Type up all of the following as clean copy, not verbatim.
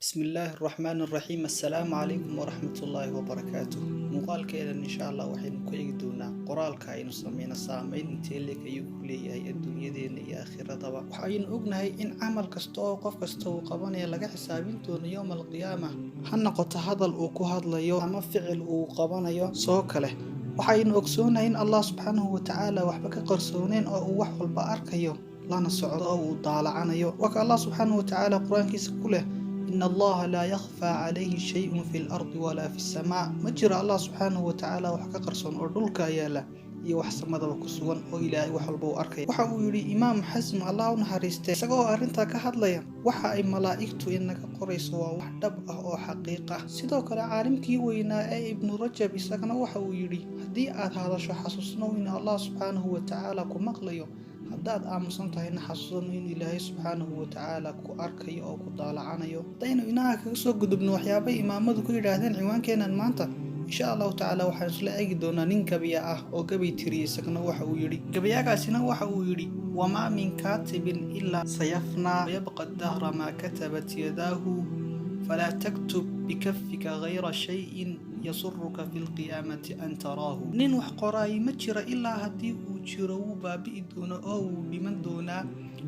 بسم الله الرحمن الرحيم السلام عليكم ورحمة الله وبركاته مقال كذا إن شاء الله وحين كويك دونا قرال كائن سمينا سامين تيلك يقولي هي الدنيا دين يا آخرة طبعا وحين أجنها إن عمل كستو قف كستو قبنا يلقى حسابين تون يوم القيامة حنقط هذا الأوكو هذا اليوم أما فعل وقبنا يوم سوكله وحين أكسونا إن الله سبحانه وتعالى وحبك قرصونين أو وحول بأرك يوم لا نصعد أو طالعنا يوم وك الله سبحانه وتعالى قرآن كيس كله إن الله لا يخفى عليه شيء في الأرض ولا في السماء مجرى الله سبحانه وتعالى وحكا قرصون أردولك يالا يوحسن مدى وكسوان وإلهي وحلبو أركي وحا يري إمام حزم الله نهاريسته ساقو أرنتا كهدليا وحا أي ملائكتو إنك قريسوا وحدب أو حقيقة سيدوك عالمكي وينا أي ابن رجب إساقنا وحا يري هدي هذا شو حسوسنو إن الله سبحانه وتعالى كمقليو haddaad aamusan tahay na xasuusano in ilaahay subxaanahu watacaala ku arkayo oo ku daalacanayo haddaynu inaha kaga soo gudubno waxyaabay imaamadu ku yidhaahdeen ciwaankeenan maanta insha allahu tacaala waxaan isla eegi doonaa nin gabiya ah oo gabay tiriyey isagana waxa uu yidhi gabayagaasina waxa uu yidhi wamaa min kaatibin ilaa sayafnaa wayabqa dahra maa katabat yadaahu falaa taktub bikafika gayra shayin yasurruka fi lqiyaamati an taraahu nin wax qoraay ma jira ilaa haddii uu jiro wuu baabi'i doona oo wuu dhiman doonaa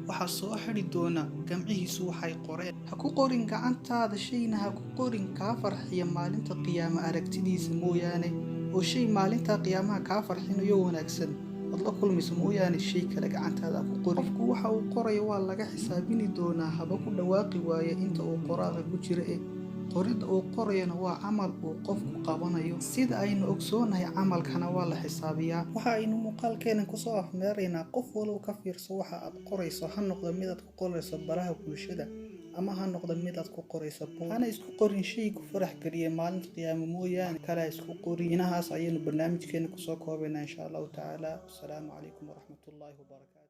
waxaa soo xidhi doona gamcihiisu waxay qoreen ha ku qorin gacantaada shayna ha ku qorin kaa farxiya maalinta qiyaama aragtidiisa mooyaane oo shay maalinta qiyaamaha kaa farxinayo wanaagsan ad la kulmayso mooyaane shay kale gacantaada ha ku qorin qofku waxa uu qorayo waa laga xisaabini doonaa haba ku dhawaaqi waaye inta uu qoraaqa ku jira qorida uu qorayana waa camal uu qofku qabanayo sida aynu ogsoonahay camalkana waa la xisaabiyaa waxa aynu muuqaalkeena kusoo afmeeraynaa qof walba ka fiirso waxa aad qorayso ha noqdo mid aad ku qorayso baraha bulshada ama ha noqdo mid aad ku qorayso hana isku qorin shay ku farax geliya maalinta qiyaamo mooyaane kala isku qorin inahaas ayaynu barnaamijkeena kusoo koobaynaa insha allahu tacaala assalaamu calaykum waraxmatullaahi wabarakaatu